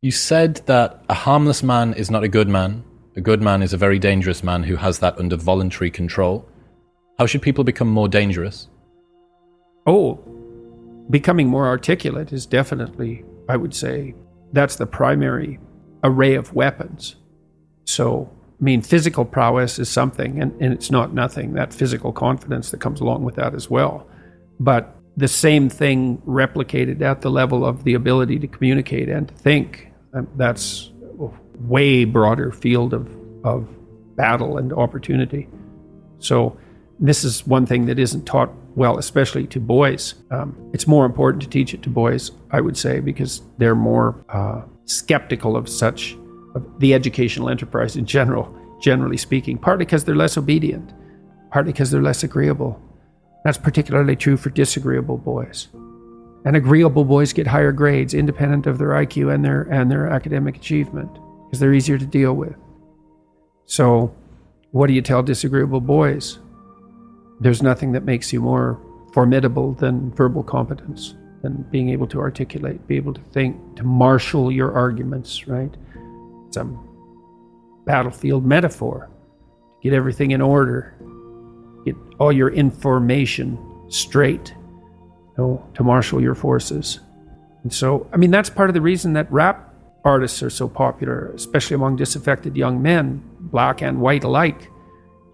You said that a harmless man is not a good man. A good man is a very dangerous man who has that under voluntary control. How should people become more dangerous? Oh, becoming more articulate is definitely, I would say, that's the primary array of weapons. So, I mean, physical prowess is something, and it's not nothing, that physical confidence that comes along with that as well. But the same thing replicated at the level of the ability to communicate and to think, that's a way broader field of battle and opportunity. So this is one thing that isn't taught well, especially to boys. It's more important to teach it to boys, I would say, because they're more skeptical of the educational enterprise in general, generally speaking, partly because they're less obedient, partly because they're less agreeable. That's particularly true for disagreeable boys. And agreeable boys get higher grades independent of their IQ and their academic achievement because they're easier to deal with. So what do you tell disagreeable boys? There's nothing that makes you more formidable than verbal competence, than being able to articulate, be able to think, to marshal your arguments, right? It's a battlefield metaphor. To get everything in order, get all your information straight, to marshal your forces. And so, I mean, that's part of the reason that rap artists are so popular, especially among disaffected young men, black and white alike,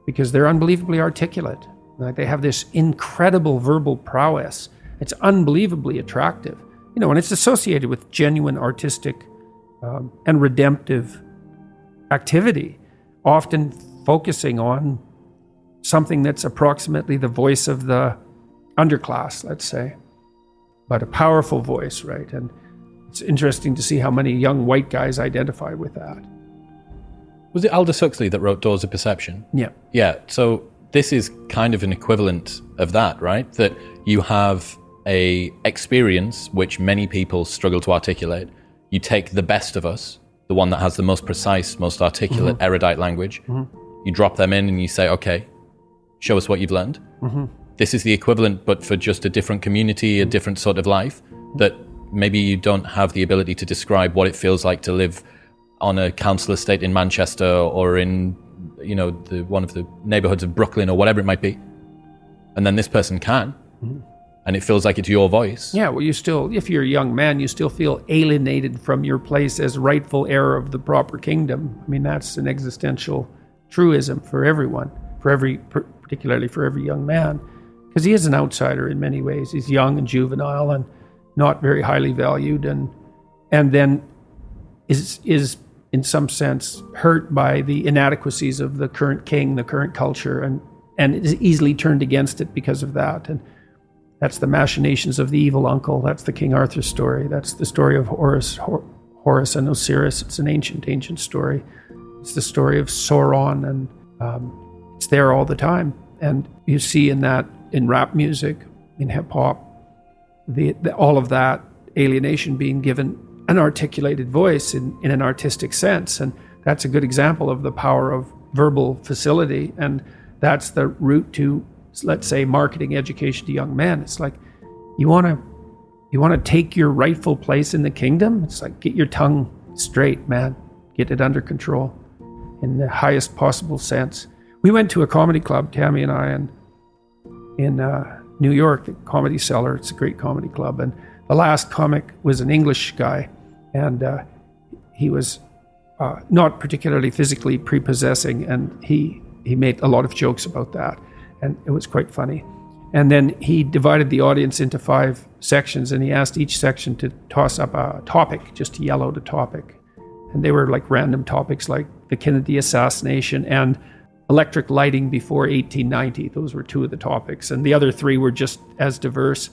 because they're unbelievably articulate. Like, they have this incredible verbal prowess. It's unbelievably attractive, and it's associated with genuine artistic and redemptive activity, often focusing on something that's approximately the voice of the underclass, let's say, but a powerful voice, right? And it's interesting to see how many young white guys identify with that. Was it Aldous Huxley that wrote Doors of Perception? Yeah. Yeah, so this is kind of an equivalent of that, right? That you have a experience which many people struggle to articulate. You take the best of us, the one that has the most precise, most articulate, erudite language. You drop them in and you say, okay, show us what you've learned. This is the equivalent, but for just a different community, a different sort of life, that maybe you don't have the ability to describe what it feels like to live on a council estate in Manchester or in, one of the neighborhoods of Brooklyn or whatever it might be. And then this person can. And it feels like it's your voice. Yeah, well, you still, if you're a young man, you still feel alienated from your place as rightful heir of the proper kingdom. I mean, that's an existential truism for everyone, particularly for every young man, because he is an outsider in many ways. He's young and juvenile and not very highly valued, and then is in some sense hurt by the inadequacies of the current king, the current culture, and is easily turned against it because of that. And that's the machinations of the evil uncle. That's the King Arthur story. That's the story of Horus and Osiris. It's an ancient story. It's the story of Sauron, and it's there all the time. And you see in rap music, in hip hop, all of that alienation being given an articulated voice in an artistic sense. And that's a good example of the power of verbal facility. And that's the route to, let's say, marketing education to young men. It's like, you want to take your rightful place in the kingdom? It's like, get your tongue straight, man. Get it under control in the highest possible sense. We went to a comedy club, Tammy and I, in New York, the Comedy Cellar. It's a great comedy club. And the last comic was an English guy, and he was not particularly physically prepossessing, and he made a lot of jokes about that, and it was quite funny. And then he divided the audience into 5 sections, and he asked each section to toss up a topic, just to yell out a topic. And they were like random topics like the Kennedy assassination and electric lighting before 1890. Those were 2 of the topics, and the other 3 were just as diverse.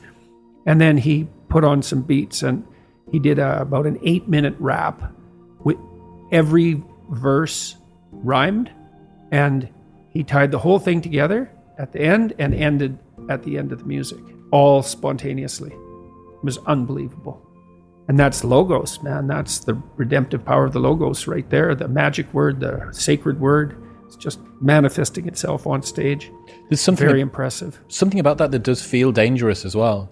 And then he put on some beats, and he did about an 8-minute rap with every verse rhymed, and he tied the whole thing together at the end and ended at the end of the music, all spontaneously. It was unbelievable. And that's Logos, man. That's the redemptive power of the Logos right there, the magic word, the sacred word. It's just manifesting itself on stage. There's something very impressive. Something about that does feel dangerous as well.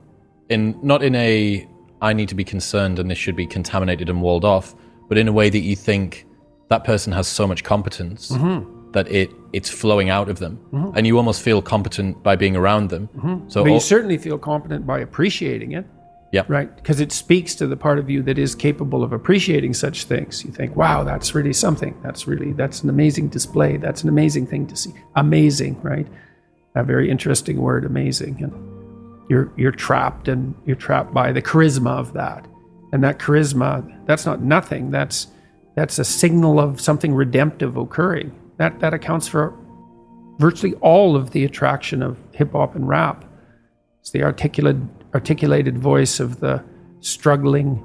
Not in a, I need to be concerned and this should be contaminated and walled off, but in a way that you think that person has so much competence that it's flowing out of them, and you almost feel competent by being around them. So, But you certainly feel competent by appreciating it. yeah, Right, because it speaks to the part of you that is capable of appreciating such things. You think, wow, that's really something. That's an amazing display. That's an amazing thing to see. Amazing, right? A very interesting word, amazing. And you're trapped by the charisma of that. And that charisma, that's not nothing. That's a signal of something redemptive occurring. That accounts for virtually all of the attraction of hip hop and rap. It's the articulated voice of the struggling